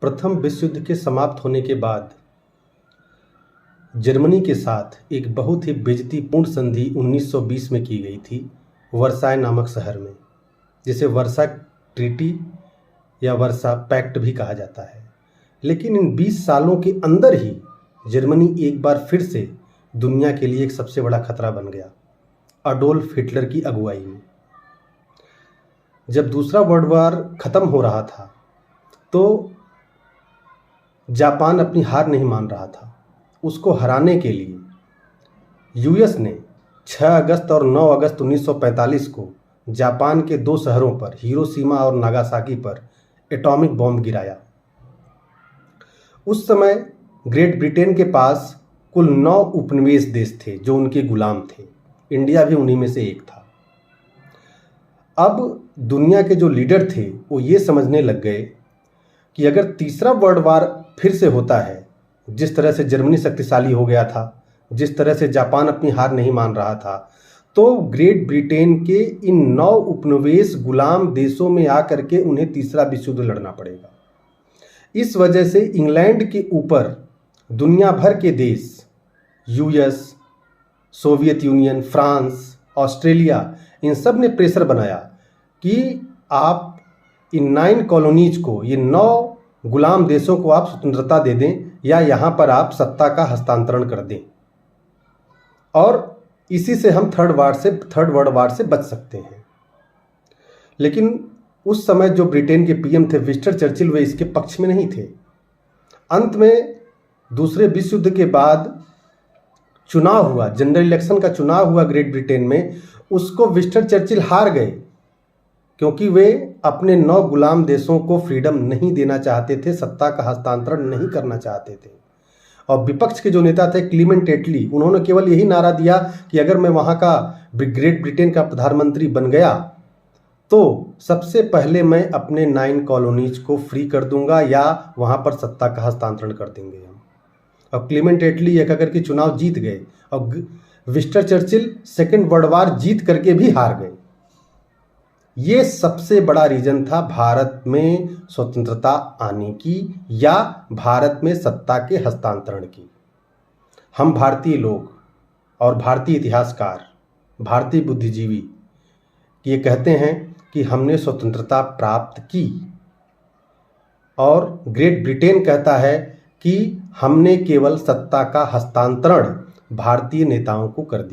प्रथम विश्व युद्ध के समाप्त होने के बाद जर्मनी के साथ एक बहुत ही बेइज्जतीपूर्ण संधि 1920 में की गई थी वर्साय नामक शहर में, जिसे वर्सा ट्रीटी या वर्सा पैक्ट भी कहा जाता है। लेकिन इन 20 सालों के अंदर ही जर्मनी एक बार फिर से दुनिया के लिए एक सबसे बड़ा खतरा बन गया, अडोल्फ हिटलर की अगुवाई में। जब दूसरा वर्ल्ड वार खत्म हो रहा था तो जापान अपनी हार नहीं मान रहा था। उसको हराने के लिए यूएस ने 6 अगस्त और 9 अगस्त 1945 को जापान के 2 शहरों पर, हिरोशिमा और नागासाकी पर एटॉमिक बॉम्ब गिराया। उस समय ग्रेट ब्रिटेन के पास कुल 9 उपनिवेश देश थे जो उनके गुलाम थे। इंडिया भी उन्हीं में से एक था। अब दुनिया के जो लीडर थे वो ये समझने लग गए कि अगर तीसरा वर्ल्ड वार फिर से होता है, जिस तरह से जर्मनी शक्तिशाली हो गया था, जिस तरह से जापान अपनी हार नहीं मान रहा था, तो ग्रेट ब्रिटेन के इन 9 उपनिवेश गुलाम देशों में आकर के उन्हें तीसरा विश्व युद्ध लड़ना पड़ेगा। इस वजह से इंग्लैंड के ऊपर दुनिया भर के देश, US, Soviet Union, France, Australia, इन सब ने प्रेशर बनाया कि आप इन 9 कॉलोनीज को, ये 9 गुलाम देशों को आप स्वतंत्रता दे दें या यहाँ पर आप सत्ता का हस्तांतरण कर दें, और इसी से हम थर्ड वर्ल्ड वार से बच सकते हैं। लेकिन उस समय जो ब्रिटेन के पीएम थे विंस्टन चर्चिल, वे इसके पक्ष में नहीं थे। अंत में दूसरे विश्व युद्ध के बाद चुनाव हुआ, जनरल इलेक्शन का चुनाव हुआ ग्रेट ब्रिटेन में, उसको विंस्टन चर्चिल हार गए क्योंकि वे अपने 9 गुलाम देशों को फ्रीडम नहीं देना चाहते थे, सत्ता का हस्तांतरण नहीं करना चाहते थे। और विपक्ष के जो नेता थे क्लीमेंट एटली, उन्होंने केवल यही नारा दिया कि अगर मैं वहाँ का ग्रेट ब्रिटेन का प्रधानमंत्री बन गया तो सबसे पहले मैं अपने 9 कॉलोनीज को फ्री कर दूंगा या वहाँ पर सत्ता का हस्तांतरण कर देंगे हम। और क्लीमेंट एटली एक करके चुनाव जीत गए और Winston Churchill second world war जीत करके भी हार गए। ये सबसे बड़ा रीजन था भारत में स्वतंत्रता आने की या भारत में सत्ता के हस्तांतरण की। हम भारतीय लोग और भारतीय इतिहासकार, भारतीय बुद्धिजीवी ये कहते हैं कि हमने स्वतंत्रता प्राप्त की, और ग्रेट ब्रिटेन कहता है कि हमने केवल सत्ता का हस्तांतरण भारतीय नेताओं को कर दिया।